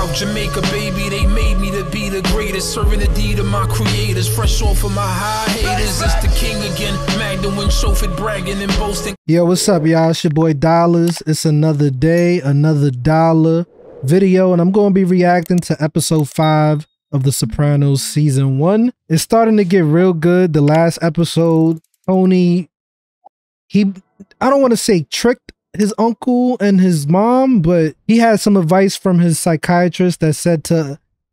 South Jamaica, baby, they made me to be the greatest. Serving the deed of my creators, fresh off of my high haters. It's the king again, Magdalene, chauffeured, bragging and boasting. Yo, what's up, y'all? It's your boy Dollars. It's another day, another dollar video, and I'm going to be reacting to episode 5 of The Sopranos season 1. It's starting to get real good. The last episode, Tony, I don't want to say tricked his uncle and his mom, but he had some advice from his psychiatrist that said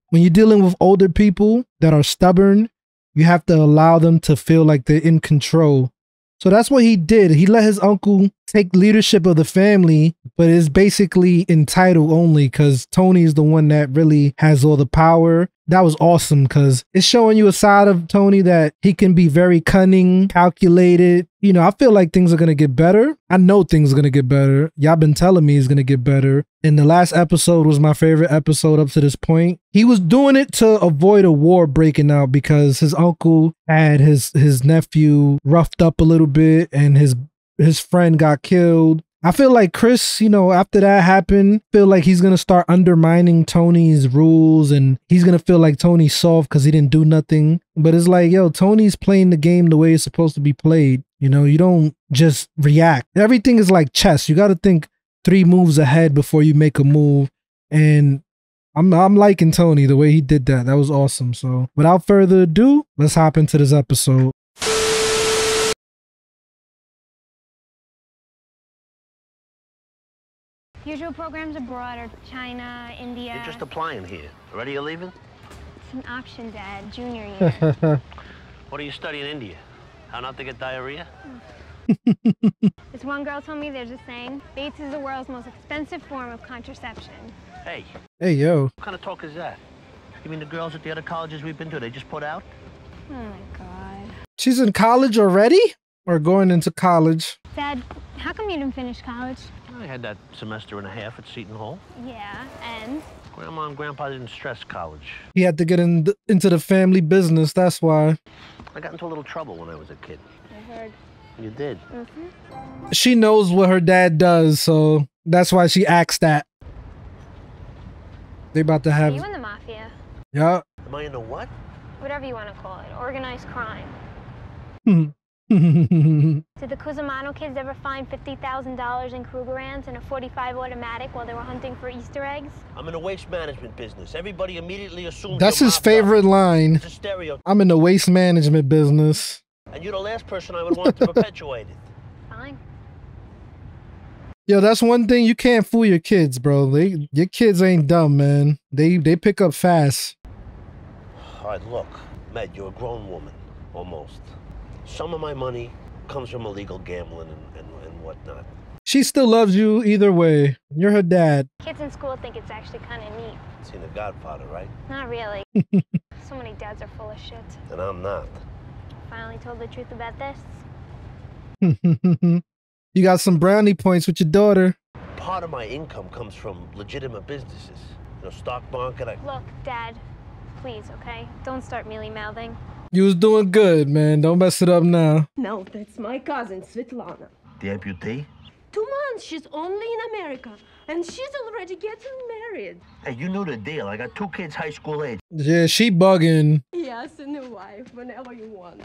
when you're dealing with older people that are stubborn, you have to allow them to feel like they're in control. So that's what he did. He let his uncle take leadership of the family, but it's basically entitled only because Tony is the one that really has all the power. That was awesome because it's showing you a side of Tony that he can be very cunning, calculated. You know, I feel like things are going to get better. I know things are going to get better. Y'all been telling me it's going to get better. And the last episode was my favorite episode up to this point. He was doing it to avoid a war breaking out because his uncle had his nephew roughed up a little bit and his friend got killed. I feel like Chris, you know, after that happened, feel like he's going to start undermining Tony's rules and he's going to feel like Tony's soft because he didn't do nothing. But it's like, yo, Tony's playing the game the way it's supposed to be played. You know, you don't just react. Everything is like chess. You got to think 3 moves ahead before you make a move. And I'm liking Tony the way he did that. That was awesome. So without further ado, let's hop into this episode. Usual programs abroad are China, India. You're just applying here. Already you're leaving? It's an option, Dad. Junior year. What are you studying in India? How not to get diarrhea? This one girl told me there's a saying, Bates is the world's most expensive form of contraception. Hey. Hey, yo. What kind of talk is that? You mean the girls at the other colleges we've been to, they just put out? Oh, my God. She's in college already? Or going into college? Dad, how come you didn't finish college? I had that semester and a half at Seton Hall. Yeah, and? Grandma and Grandpa didn't stress college. He had to get into the family business, that's why. I got into a little trouble when I was a kid. I heard. You did? Mm-hmm. She knows what her dad does, so that's why she acts that. They about to have... Are you in the mafia? Yeah. Am I in the what? Whatever you want to call it. Organized crime. Did the Cusimano kids ever find $50,000 in Krugerrands and a .45 automatic while they were hunting for Easter eggs? I'm in the waste management business. Everybody immediately assumes that's his favorite line. It's a stereotype. I'm in the waste management business. And you're the last person I would want to perpetuate it. Fine. Yo, that's one thing you can't fool your kids, bro. Your kids ain't dumb, man. They pick up fast. All right, look, Med, you're a grown woman, almost. Some of my money comes from illegal gambling and whatnot. She still loves you either way. You're her dad. Kids in school think it's actually kind of neat. Seen The Godfather, right? Not really. So many dads are full of shit. And I'm not. Finally told the truth about this? You got some brownie points with your daughter. Part of my income comes from legitimate businesses. You know, stock market. Look, Dad, please, okay? Don't start mealy-mouthing. You was doing good, man. Don't mess it up now. No, that's my cousin, Svetlana. The amputee? 2 months. She's only in America. And she's already getting married. Hey, you knew the deal. I got 2 kids high school age. Yeah, she bugging. Yes, and a wife, whenever you want.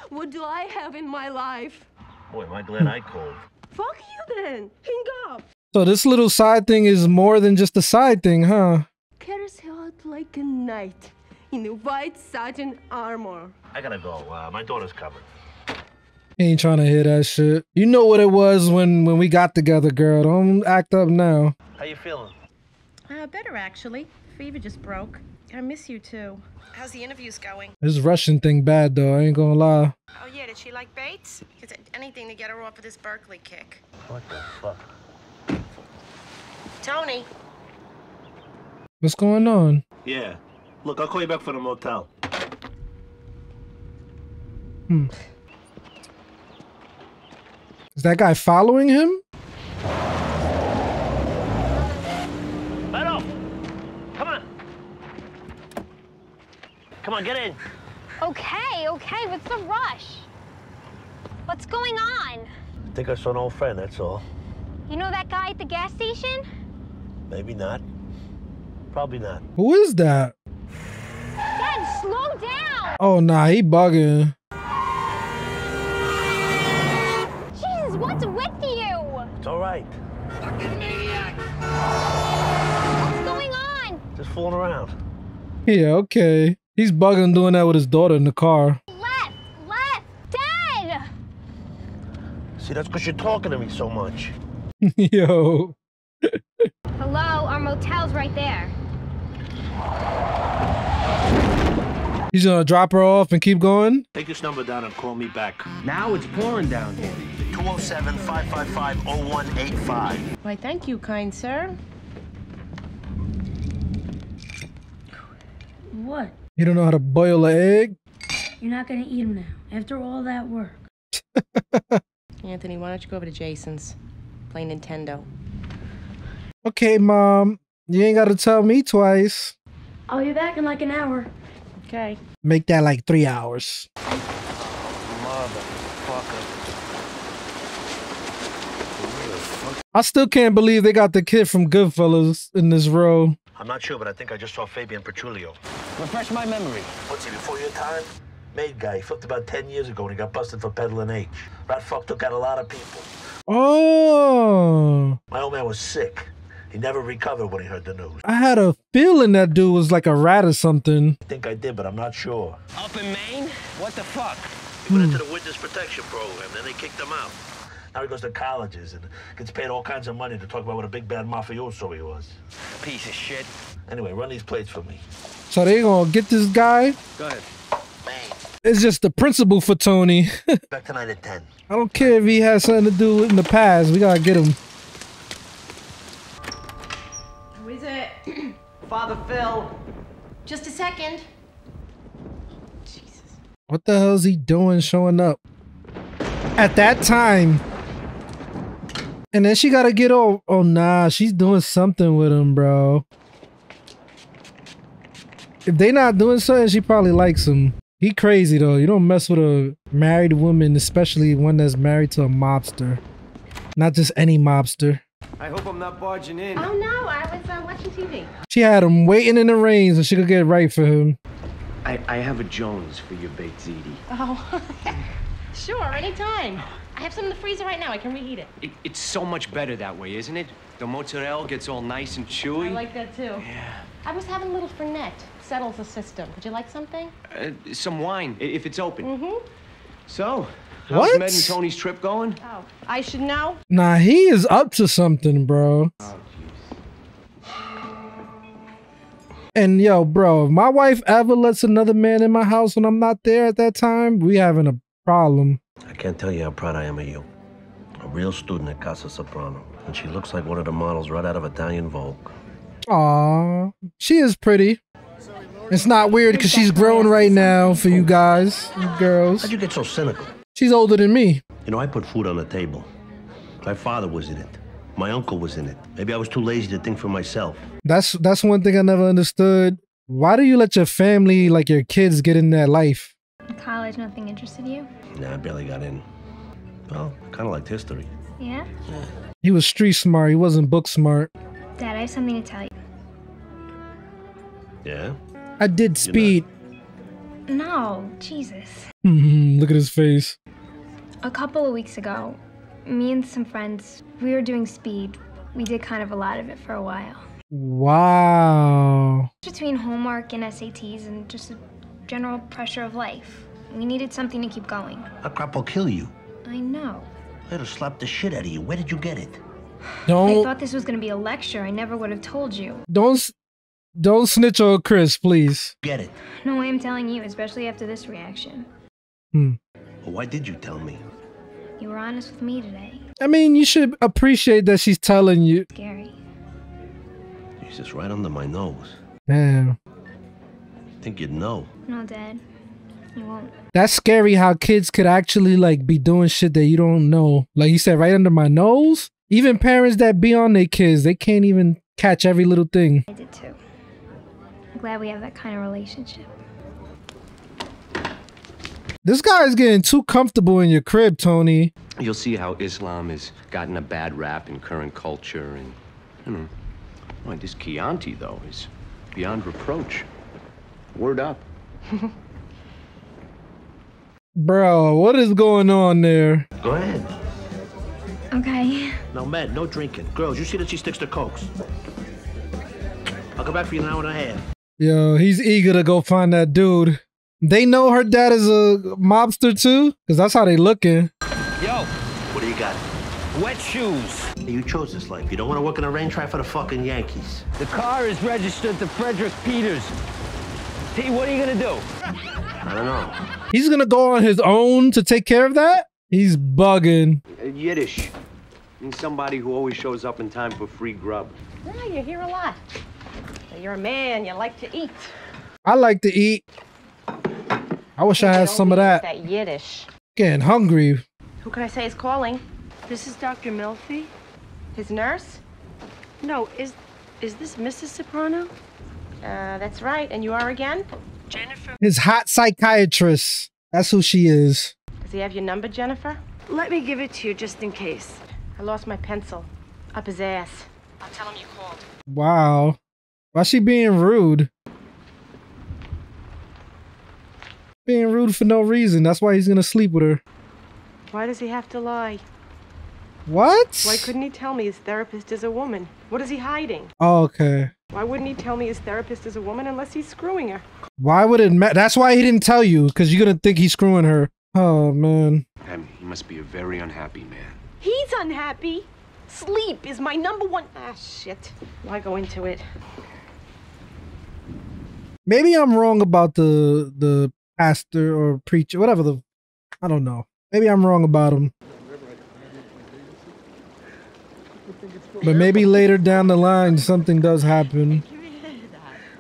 What do I have in my life? Boy, am I glad I called. Fuck you then. Hang up. So this little side thing is more than just a side thing, huh? Carries her out like a knight in a white satin armor. I gotta go. My daughter's coming. He ain't trying to hear that shit. You know what it was when we got together, girl. Don't act up now. How you feeling? Better, actually. Fever just broke. I miss you, too. How's the interviews going? This Russian thing bad, though. I ain't gonna lie. Oh, yeah. Did she like Bates? Anything to get her off of this Berkeley kick. What the fuck? Tony. What's going on? Yeah. Look, I'll call you back for the motel. Is that guy following him? Beto! Come on! Come on, get in. Okay, what's the rush? What's going on? I think I saw an old friend, that's all. You know that guy at the gas station? Maybe not. Probably not. Who is that? Dad, slow down! Oh, nah, he bugging. Jesus, what's with you? It's all right. Fucking maniac! What's going on? Just fooling around. Yeah, okay. He's bugging doing that with his daughter in the car. Left! Dad! See, that's because you're talking to me so much. Yo. Hello, our motel's right there. He's gonna drop her off and keep going? Take this number down and call me back. Now it's pouring down here. 207-555-0185. Why, thank you, kind sir. What? You don't know how to boil an egg? You're not gonna eat them now, after all that work. Anthony, why don't you go over to Jason's? Play Nintendo. Okay, Mom. You ain't gotta tell me twice. I'll be back in like an hour. Okay. Make that like 3 hours. Motherfucker. I still can't believe they got the kid from Goodfellas in this role. I'm not sure, but I think I just saw Fabian Petrulio. Refresh my memory. What's he, before your time? Made guy. He flipped about 10 years ago when he got busted for peddling H. Rat fuck took out a lot of people. Oh. My old man was sick. He never recovered when he heard the news. I had a feeling that dude was like a rat or something. I think I did, but I'm not sure. Up in Maine? What the fuck? He went into the witness protection program, then they kicked him out. Now he goes to colleges and gets paid all kinds of money to talk about what a big bad mafioso he was. Piece of shit. Anyway, run these plates for me. So they gonna get this guy? Go ahead. Man, It's just the principle for Tony. back tonight at 10. I don't care if he has something to do in the past. We gotta get him. Who is it? Father Phil. Just a second. Jesus. What the hell is he doing showing up at that time? And then she gotta get oh nah, she's doing something with him, bro. If they not doing something, she probably likes him. He crazy though. You don't mess with a married woman, especially one that's married to a mobster. Not just any mobster. I hope I'm not barging in. Oh no, I was watching TV. She had him waiting in the rain so she could get right for him. I have a Jones for your baked ziti. Oh, sure, anytime. I have some in the freezer right now. I can reheat it. It's so much better that way, isn't it? The mozzarella gets all nice and chewy. I like that too. Yeah. I was having a little fernet. Settles the system. Would you like something? Some wine, if it's open. Mm-hmm. So, how's What? Med and Tony's trip going? Oh, I should know. Nah, he is up to something, bro. Oh, And yo, bro, if my wife ever lets another man in my house when I'm not there at that time, we having a problem. I can't tell you how proud I am of you. A real student at Casa Soprano. And she looks like one of the models right out of Italian Vogue. Aw, she is pretty. It's not weird because she's grown right now for you guys, you girls. How'd you get so cynical? She's older than me. You know, I put food on the table. My father was in it. My uncle was in it. Maybe I was too lazy to think for myself. That's one thing I never understood. Why do you let your family, like your kids, get in that life? College, nothing interested you? Nah, I barely got in. Well, I kind of liked history. Yeah? He was street smart. He wasn't book smart. Dad, I have something to tell you. Yeah? I did speed. No, Jesus. Look at his face. A couple of weeks ago, me and some friends, we were doing speed. We did kind of a lot of it for a while. Wow. Between homework and SATs and just the general pressure of life, we needed something to keep going. That crap will kill you. I know. I'd have slapped the shit out of you. Where did you get it? I Don't thought this was going to be a lecture. I never would have told you. don't snitch on Chris, please. Get it. No way I'm telling you, especially after this reaction. Well, why did you tell me? You were honest with me today. I mean, you should appreciate that she's telling you. Scary. Jesus, right under my nose. Damn. Think you'd know. No, Dad. You won't. That's scary how kids could actually like be doing shit that you don't know. Like you said, right under my nose. Even parents that be on their kids, they can't even catch every little thing. I did too. I'm glad we have that kind of relationship. This guy is getting too comfortable in your crib, Tony. You'll see how Islam has gotten a bad rap in current culture, and you know, well, this Chianti though is beyond reproach. Word up. Bro, what is going on there? Go ahead. Okay. No, Med, no drinking. Girls, you see that she sticks to cokes. I'll come back for you in an hour and a half. Yo, he's eager to go find that dude. They know her dad is a mobster too? Because that's how they looking. Yo! What do you got? Wet shoes. Hey, you chose this life. You don't want to work in a rain, try for the fucking Yankees. The car is registered to Frederick Peters. T, what are you gonna do? I don't know. He's gonna go on his own to take care of that? He's bugging. Yiddish means somebody who always shows up in time for free grub. Yeah, you hear a lot. You're a man, you like to eat. I like to eat. I wish I had some of that. That Yiddish. Getting hungry. Who can I say is calling? This is Dr. Melfi? His nurse? No, is this Mrs. Soprano? That's right. And you are again? Jennifer. His hot psychiatrist. That's who she is. Does he have your number, Jennifer? Let me give it to you just in case. I lost my pencil. Up his ass. I'll tell him you called. Wow. Why she being rude? Being rude for no reason. That's why he's gonna sleep with her. Why does he have to lie? What? Why couldn't he tell me his therapist is a woman? What is he hiding? Oh, okay. Why wouldn't he tell me his therapist is a woman unless he's screwing her? Why would it matter? That's why he didn't tell you, because you're gonna think he's screwing her. Oh, man. He must be a very unhappy man. He's unhappy. Sleep is my #1. Ah, shit. Why go into it? Maybe I'm wrong about the pastor or preacher, whatever I don't know. Maybe I'm wrong about him. But maybe later down the line, something does happen.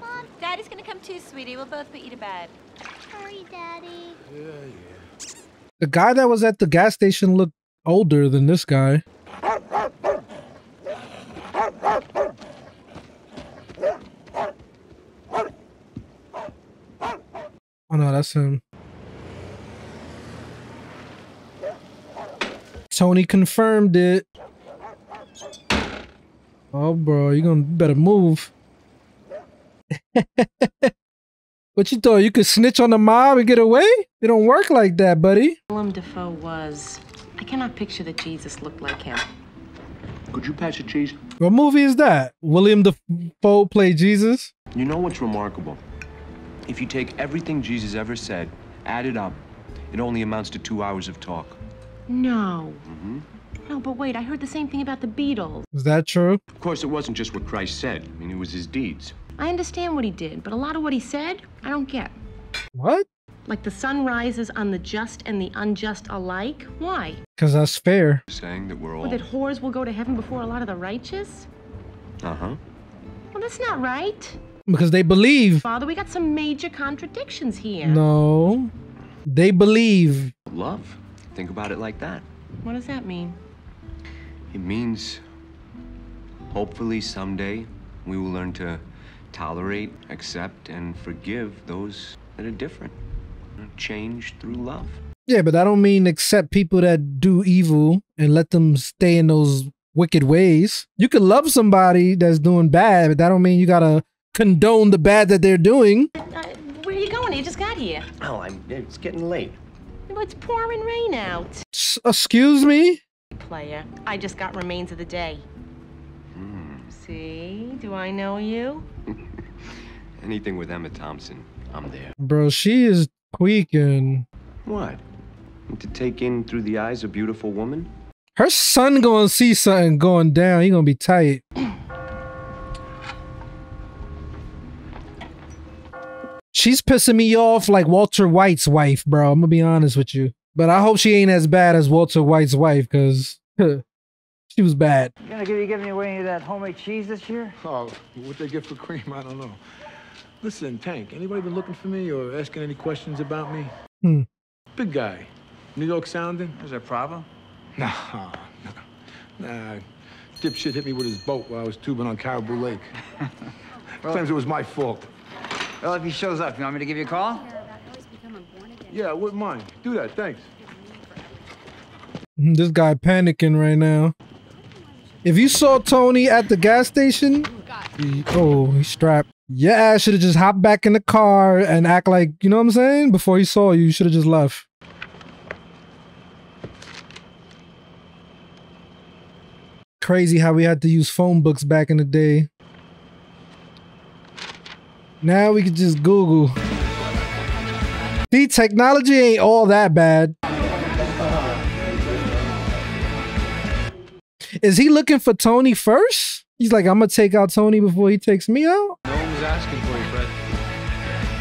Mom, Daddy's gonna come too, sweetie. We'll both put you to bed. Hurry, Daddy. The guy that was at the gas station looked older than this guy. Oh no, that's him. Tony confirmed it. Oh, bro, you better move. What you thought? You could snitch on the mob and get away? It don't work like that, buddy. Willem Dafoe was. I cannot picture that Jesus looked like him. Could you pass a cheese? What movie is that? William Dafoe played Jesus? You know what's remarkable? If you take everything Jesus ever said, add it up, it only amounts to 2 hours of talk. No. Mm-hmm. No, but wait, I heard the same thing about the Beatles. Is that true? Of course, it wasn't just what Christ said. I mean, it was his deeds. I understand what he did, but a lot of what he said, I don't get. What? Like the sun rises on the just and the unjust alike? Why? Because that's fair. Saying that we're all... Or that whores will go to heaven before a lot of the righteous? Uh-huh. Well, that's not right. Because they believe. Father, we got some major contradictions here. No. They believe. Love. Think about it like that. What does that mean? It means, hopefully someday, we will learn to tolerate, accept, and forgive those that are different. Change through love. Yeah, but that don't mean accept people that do evil and let them stay in those wicked ways. You can love somebody that's doing bad, but that don't mean you gotta condone the bad that they're doing. Where are you going? You just got here. Oh, it's getting late. It's pouring rain out. Excuse me? Player, I just got remains of the day. See? Do I know you? Anything with Emma Thompson, I'm there. Bro, she is tweaking. What? To take in through the eyes a beautiful woman? Her son gonna see something going down. He gonna be tight. She's pissing me off like Walter White's wife, bro. I'm gonna be honest with you. But I hope she ain't as bad as Walter White's wife, because she was bad. You gonna give me away any of that homemade cheese this year? Oh, what they get for cream, I don't know. Listen, Tank, anybody been looking for me or asking any questions about me? Big guy. New York sounding. Is there a problem? Nah. Dipshit hit me with his boat while I was tubing on Caribou Lake. Claims it was my fault. Well, if he shows up, you want me to give you a call? Yeah, I wouldn't mind. Do that, thanks. This guy panicking right now. If you saw Tony at the gas station, he's strapped. Your ass should have just hopped back in the car and act like, you know what I'm saying? Before he saw you, you should have just left. Crazy how we had to use phone books back in the day. Now we can just Google. See, technology ain't all that bad. Is he looking for Tony first? He's like, I'm gonna take out Tony before he takes me out? No one was asking for you, Fred.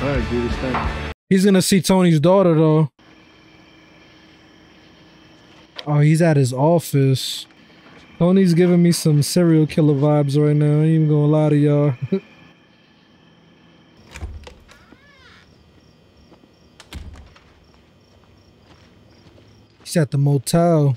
All right, do this thing. He's gonna see Tony's daughter, though. Oh, he's at his office. Tony's giving me some serial killer vibes right now. I ain't even gonna lie to y'all. He's at the motel.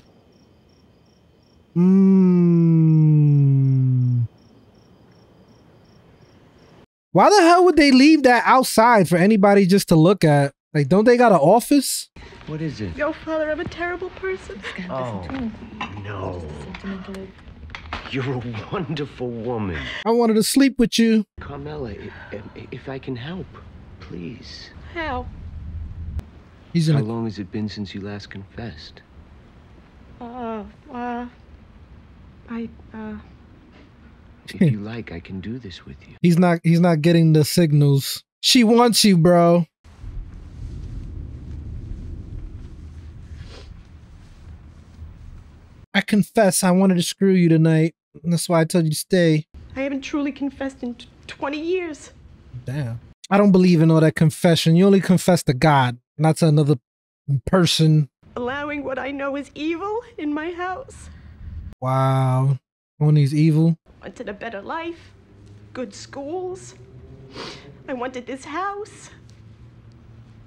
Why the hell would they leave that outside for anybody just to look at? Like, don't they got an office? What is it? Yo, Father, I'm a terrible person. Oh, no. You're a wonderful woman. I wanted to sleep with you. Carmela, if I can help, please. How? How long has it been since you last confessed? If you like, I can do this with you. He's not getting the signals. She wants you, bro. I confess I wanted to screw you tonight. That's why I told you to stay. I haven't truly confessed in 20 years. Damn. I don't believe in all that confession. You only confess to God, not to another person. Allowing what I know is evil in my house. Wow. Tony's evil. Wanted a better life, good schools. I wanted this house.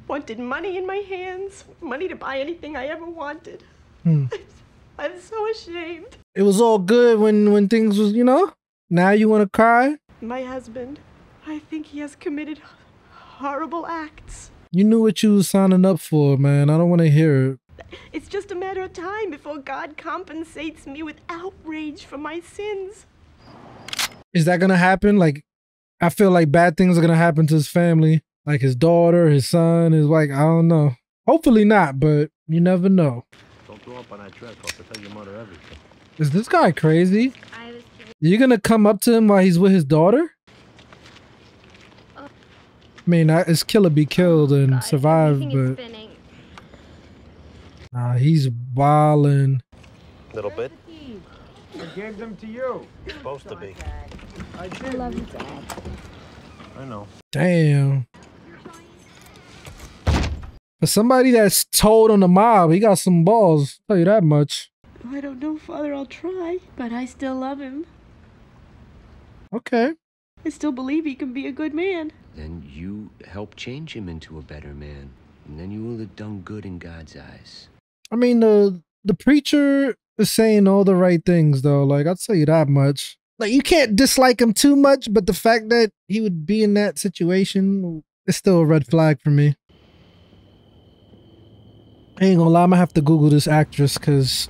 Wanted money in my hands, money to buy anything I ever wanted. I'm so ashamed. It was all good when things was, you know? Now you want to cry? My husband, I think he has committed horrible acts. You knew what you was signing up for, man. I don't want to hear it. It's just a matter of time before God compensates me with outrage for my sins. Is that going to happen? Like, I feel like bad things are going to happen to his family. Like his daughter, his son, his wife. I don't know. Hopefully not, but you never know. Don't throw up on that track. I'll tell your mother everything. Is this guy crazy? You're going to come up to him while he's with his daughter? I mean, his killer be killed and survive, but... Nah, he's wildin'. Little bit. I gave them to you. Supposed to be. I did. I love you, Dad. I know. Damn. For somebody that's told on the mob, he got some balls. I'll tell you that much. I don't know, Father. I'll try. But I still love him. Okay. I still believe he can be a good man. Then you help change him into a better man. And then you will have done good in God's eyes. I mean, the preacher is saying all the right things, though. Like, I'll tell you that much. Like, you can't dislike him too much, but the fact that he would be in that situation is still a red flag for me. I ain't gonna lie, I'm gonna have to Google this actress, because...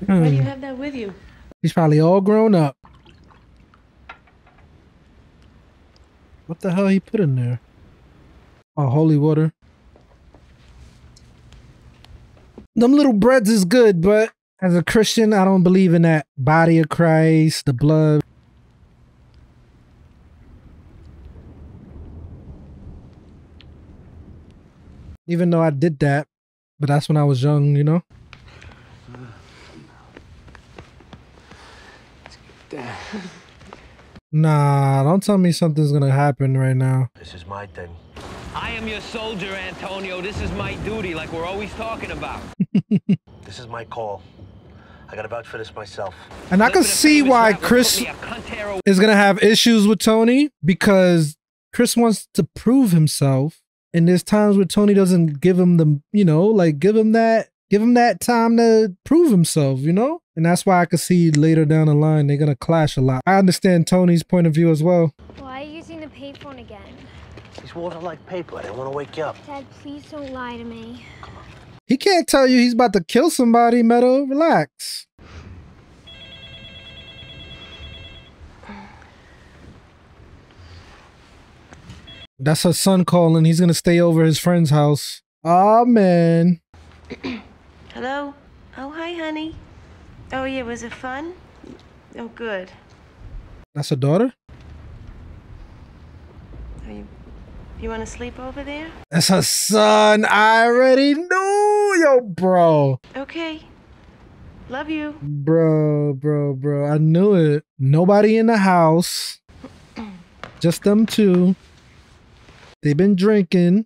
Why do you have that with you? He's probably all grown up. What the hell he put in there? Oh, holy water. Them little breads is good, but as a Christian, I don't believe in that body of Christ, the blood. Even though I did that, but that's when I was young, you know? Nah, don't tell me something's gonna happen right now. This is my thing. I am your soldier, Antonio. This is my duty, like we're always talking about. This is my call. I gotta vouch for this myself. And I can see why Chris is gonna have issues with Tony, because Chris wants to prove himself. And there's times where Tony doesn't give him the, you know, like give him that time to prove himself, you know? And that's why I could see later down the line, they're gonna clash a lot. I understand Tony's point of view as well. Why are you using the payphone again? These walls are like paper. I didn't want to wake you up. Dad, please don't lie to me. He can't tell you he's about to kill somebody, Meadow. Relax. That's her son calling. He's gonna stay over his friend's house. Oh man. Hello? Oh, hi, honey. Oh, yeah, was it fun? Oh, good. That's her daughter? You want to sleep over there? That's her son. I already knew. Yo, bro. Okay. Love you. Bro. I knew it. Nobody in the house. Just them two. They've been drinking.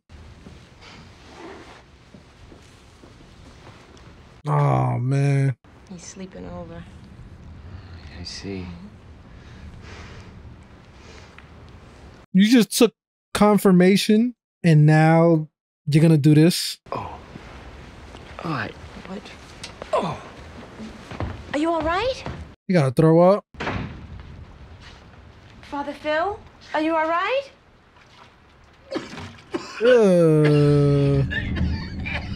Oh, man. He's sleeping over. I see. You just took confirmation and now you're gonna do this? Oh. All right. What? Oh. Are you all right? You gotta throw up. Father Phil? Are you all right?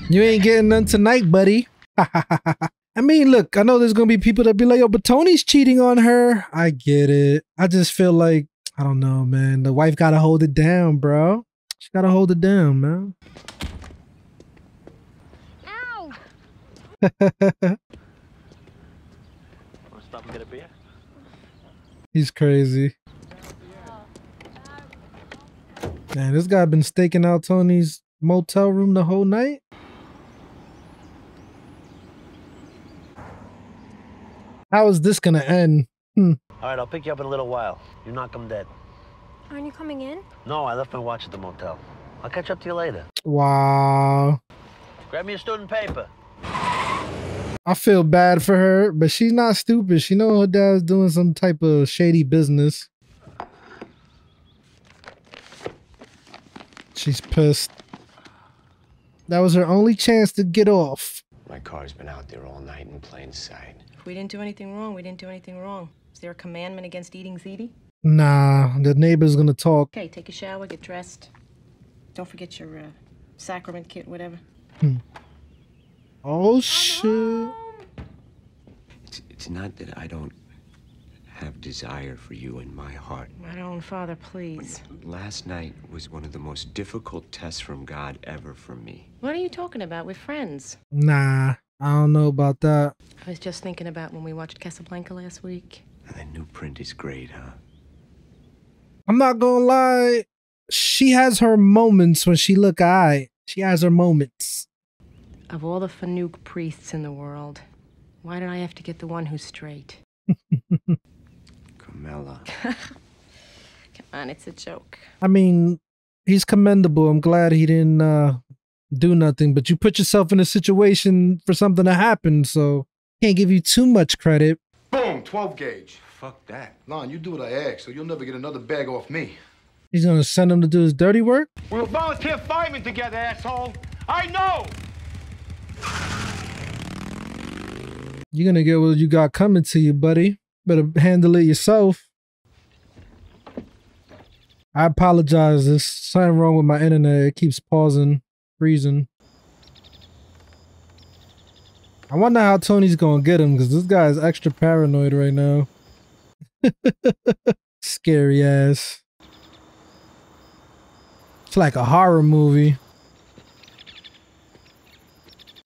You ain't getting none tonight, buddy. I mean, look, I know there's gonna be people that be like, yo, but Tony's cheating on her. I get it. I just feel like, I don't know, man. The wife gotta hold it down, bro. She gotta hold it down, man. Ow! Wanna stop and get a beer? He's crazy. Man, this guy been staking out Tony's motel room the whole night. How is this gonna end? All right, I'll pick you up in a little while. You knock him dead. Aren't you coming in? No, I left my watch at the motel. I'll catch up to you later. Wow. Grab me a student paper. I feel bad for her, but she's not stupid. She know her dad's doing some type of shady business. She's pissed. That was her only chance to get off. My car's been out there all night in plain sight. If we didn't do anything wrong, we didn't do anything wrong. Is there a commandment against eating ziti? Nah, the neighbor's gonna talk. Okay, take a shower, get dressed. Don't forget your sacrament kit, whatever. Oh, shit. It's not that I don't have desire for you in my heart. My own father, please. Last night was one of the most difficult tests from God ever for me. What are you talking about? We're friends. Nah, I don't know about that. I was just thinking about when we watched Casablanca last week. And the new print is great, huh? I'm not gonna lie. She has her moments when she look aight. She has her moments. Of all the Fanuc priests in the world, why did I have to get the one who's straight? Carmela. Come on, it's a joke. I mean, he's commendable. I'm glad he didn't do nothing, but you put yourself in a situation for something to happen, so can't give you too much credit. Boom, 12 gauge. Fuck that. Lon, you do what I ask, so you'll never get another bag off me. He's gonna send him to do his dirty work? We were volunteer firemen together, asshole. I know! You're gonna get what you got coming to you, buddy. Better handle it yourself. I apologize. There's something wrong with my internet. It keeps pausing, freezing. I wonder how Tony's gonna get him, because this guy is extra paranoid right now. Scary ass. It's like a horror movie.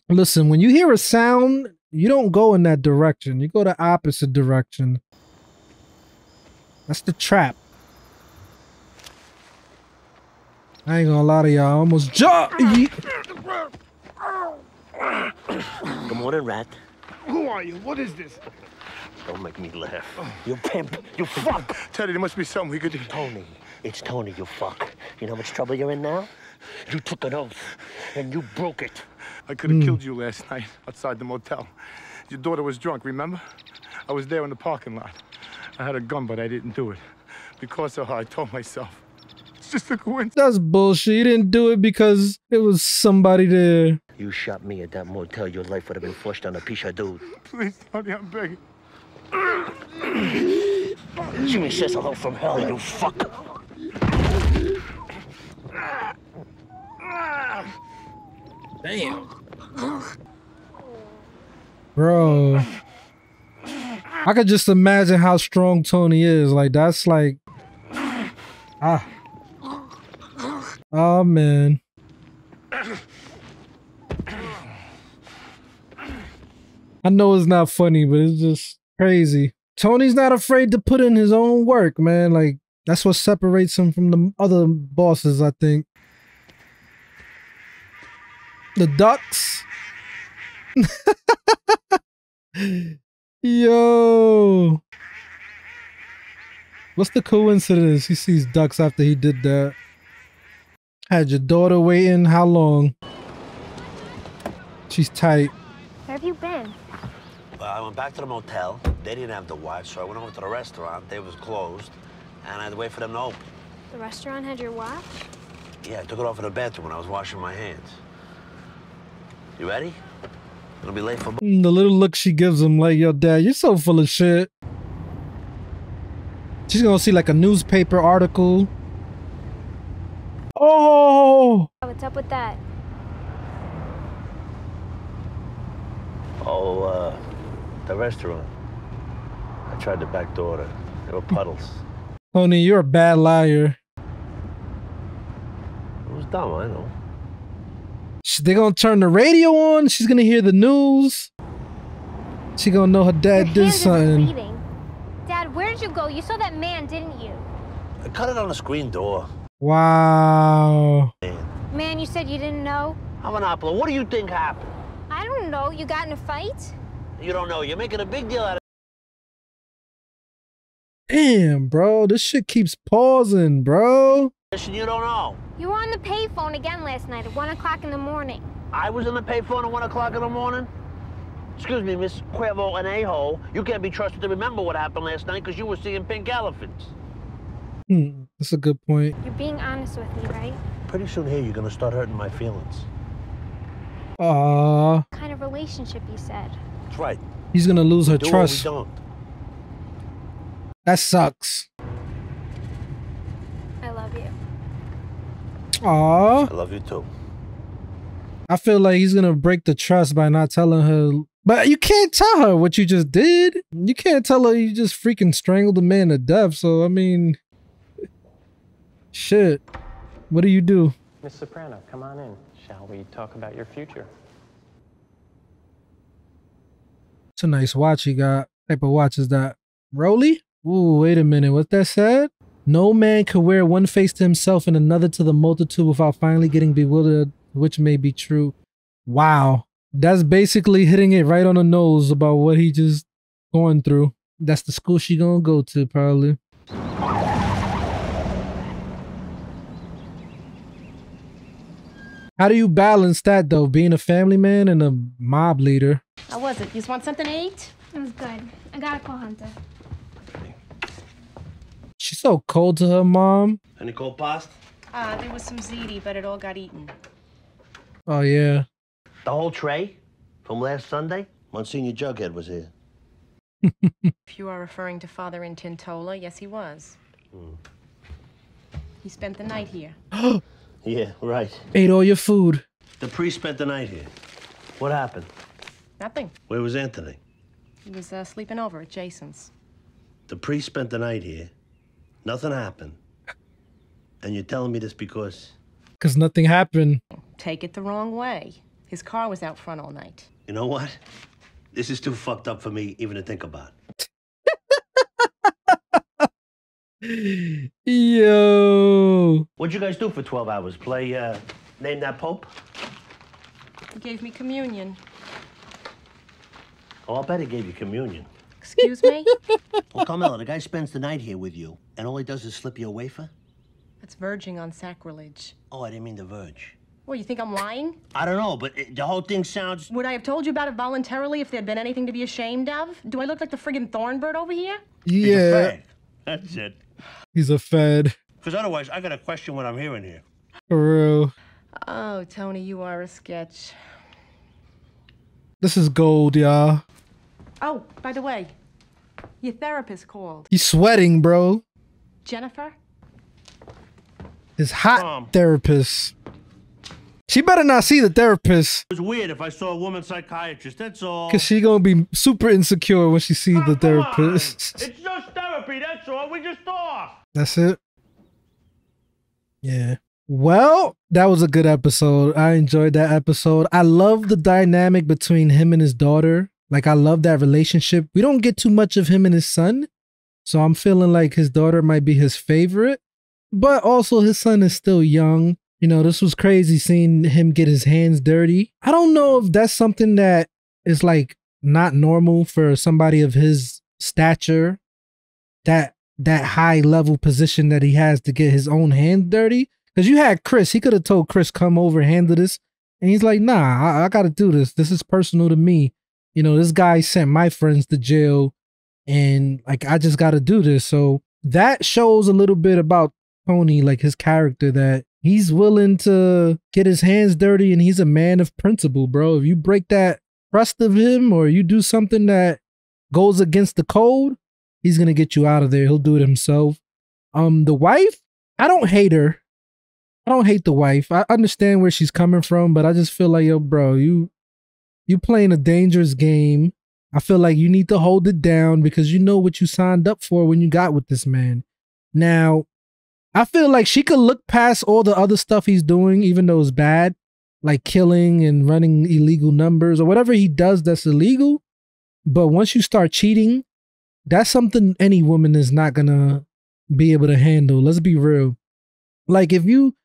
Listen, when you hear a sound, you don't go in that direction. You go the opposite direction. That's the trap. I ain't gonna lie to y'all. I almost jumped. Good morning, rat. Who are you? What is this? Don't make me laugh. You pimp. You fuck. Teddy, there must be something we could do. Tony. It's Tony, you fuck. You know how much trouble you're in now? You took an oath, and you broke it. I could have killed you last night outside the motel. Your daughter was drunk, remember? I was there in the parking lot. I had a gun, but I didn't do it. Because of her, I told myself, it's just a coincidence. That's bullshit. You didn't do it because it was somebody there. You shot me at that motel, your life would have been flushed on a piece of dude. Please, Tony, I'm begging. Jimmy says hello from hell, you fuck. Damn. Bro. I could just imagine how strong Tony is. Like, that's like... Ah. Oh, man. I know it's not funny, but it's just crazy. Tony's not afraid to put in his own work, man. Like, that's what separates him from the other bosses, I think. The ducks. Yo. What's the coincidence? He sees ducks after he did that. Had your daughter waiting. How long? She's tight. Where have you been? I went back to the motel. They didn't have the watch, so I went over to the restaurant. They was closed, and I had to wait for them to open. The restaurant had your watch? Yeah, I took it off in the bathroom when I was washing my hands. You ready? It'll be late for... The little look she gives him like, yo, dad, you're so full of shit. She's gonna see like a newspaper article. Oh! What's up with that? Oh, the restaurant. I tried the back door. There were puddles. Tony, you're a bad liar. It was dumb, I know. They're gonna turn the radio on. She's gonna hear the news. She gonna know her dad did something. Dad, where did you go? You saw that man, didn't you? I cut it on the screen door. Wow. Man, you said you didn't know? Avanopoulos, what do you think happened? I don't know. You got in a fight? You don't know. You're making a big deal out of it. Damn, bro. This shit keeps pausing, bro. Listen, you don't know. You were on the payphone again last night at 1 o'clock in the morning. I was on the payphone at 1 o'clock in the morning? Excuse me, Miss Cuervo and A-hole. You can't be trusted to remember what happened last night because you were seeing pink elephants. That's a good point. You're being honest with me, right? Pretty soon here, you're going to start hurting my feelings. Aww. What kind of relationship, you said? That's right. He's gonna lose her trust. Or we don't. That sucks. I love you. Aww. I love you too. I feel like he's gonna break the trust by not telling her. But you can't tell her what you just did. You can't tell her you just freaking strangled a man to death. So, I mean, shit. What do you do? Miss Soprano, come on in. Shall we talk about your future? It's a nice watch he got. What type of watch is that? Rolly? Ooh, wait a minute. What that said? No man could wear one face to himself and another to the multitude without finally getting bewildered, which may be true. Wow. That's basically hitting it right on the nose about what he just going through. That's the school she gonna go to, probably. How do you balance that, though, being a family man and a mob leader? How was it? You just want something to eat? It was good. I gotta call Hunter. She's so cold to her mom. Any cold pasta? There was some ziti, but it all got eaten. Oh, yeah. The whole tray? From last Sunday? Monsignor Jughead was here. If you are referring to Father Intintola, yes, he was. He spent the night here. Yeah, right. Ate all your food. The priest spent the night here. What happened? Nothing. Where was Anthony? He was sleeping over at Jason's. The priest spent the night here. Nothing happened. And you're telling me this because... Because nothing happened. Take it the wrong way. His car was out front all night. You know what? This is too fucked up for me even to think about. Yo. What'd you guys do for 12 hours? Play, Name That Pope? He gave me communion. Oh, I'll bet he gave you communion. Excuse me? Well, Carmela, the guy spends the night here with you, and all he does is slip you a wafer? That's verging on sacrilege. Oh, I didn't mean to verge. Well, you think I'm lying? I don't know, but the whole thing sounds... Would I have told you about it voluntarily if there'd been anything to be ashamed of? Do I look like the friggin' Thornbird over here? Yeah. That's it. He's a fed. Because otherwise, I gotta question what I'm hearing here. For real. Oh, Tony, you are a sketch. This is gold, y'all. Oh, by the way, your therapist called. He's sweating, bro. Jennifer? His hot therapist. She better not see the therapist. It was weird if I saw a woman psychiatrist, that's all. Because she gonna be super insecure when she sees the therapist. It's just therapy, that's all. We just talk. That's it? Yeah. Well, that was a good episode. I enjoyed that episode. I love the dynamic between him and his daughter. Like, I love that relationship. We don't get too much of him and his son. So I'm feeling like his daughter might be his favorite. But also his son is still young. You know, this was crazy seeing him get his hands dirty. I don't know if that's something that is like not normal for somebody of his stature. That high level position that he has to get his own hands dirty. Because you had Chris, he could have told Chris, come over, handle this. And he's like, nah, I got to do this. This is personal to me. You know, this guy sent my friends to jail and like, I just got to do this. So that shows a little bit about Tony, like his character, that he's willing to get his hands dirty and he's a man of principle, bro. If you break that trust of him or you do something that goes against the code, he's going to get you out of there. He'll do it himself. The wife, I don't hate her. I don't hate the wife. I understand where she's coming from, but I just feel like, yo, bro, you playing a dangerous game. I feel like you need to hold it down because you know what you signed up for when you got with this man. Now, I feel like she could look past all the other stuff he's doing, even though it's bad, like killing and running illegal numbers or whatever he does that's illegal. But once you start cheating, that's something any woman is not gonna be able to handle. Let's be real. Like if you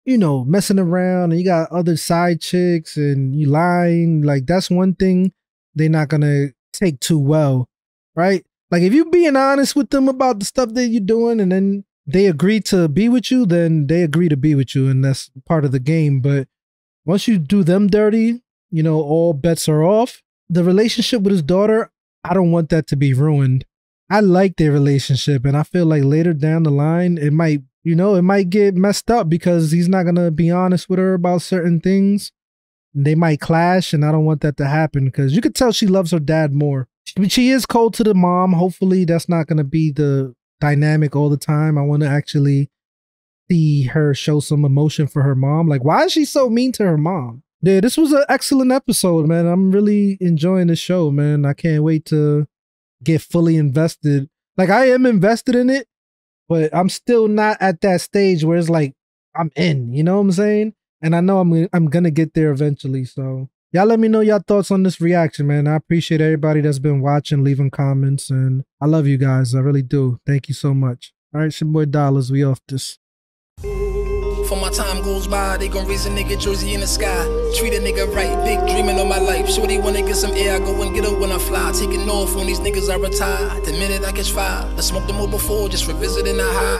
know, messing around and you got other side chicks and you lying, like that's one thing they're not gonna take too well, right? Like if you being honest with them about the stuff that you're doing and then they agree to be with you, then they agree to be with you and that's part of the game. But once you do them dirty, you know, all bets are off. The relationship with his daughter, I don't want that to be ruined. I like their relationship and I feel like later down the line, it might get messed up because he's not going to be honest with her about certain things. They might clash and I don't want that to happen because you could tell she loves her dad more. She is cold to the mom. Hopefully that's not going to be the dynamic all the time. I want to actually see her show some emotion for her mom. Like, why is she so mean to her mom? Yeah, this was an excellent episode, man. I'm really enjoying the show, man. I can't wait to get fully invested. Like, I am invested in it, but I'm still not at that stage where it's like, I'm in, you know what I'm saying? And I know I'm gonna get there eventually. So y'all let me know your thoughts on this reaction, man. I appreciate everybody that's been watching, leaving comments, and I love you guys. I really do. Thank you so much. All right, it's your boy Dollars. We off this. For my time goes by, they gon' raise a nigga jersey in the sky. Treat a nigga right, big dreaming on my life. Shorty wanna get some air, I go and get her when I fly. Taking off on these niggas I retire. The minute I catch fire, I smoked them all before, just revisiting the high.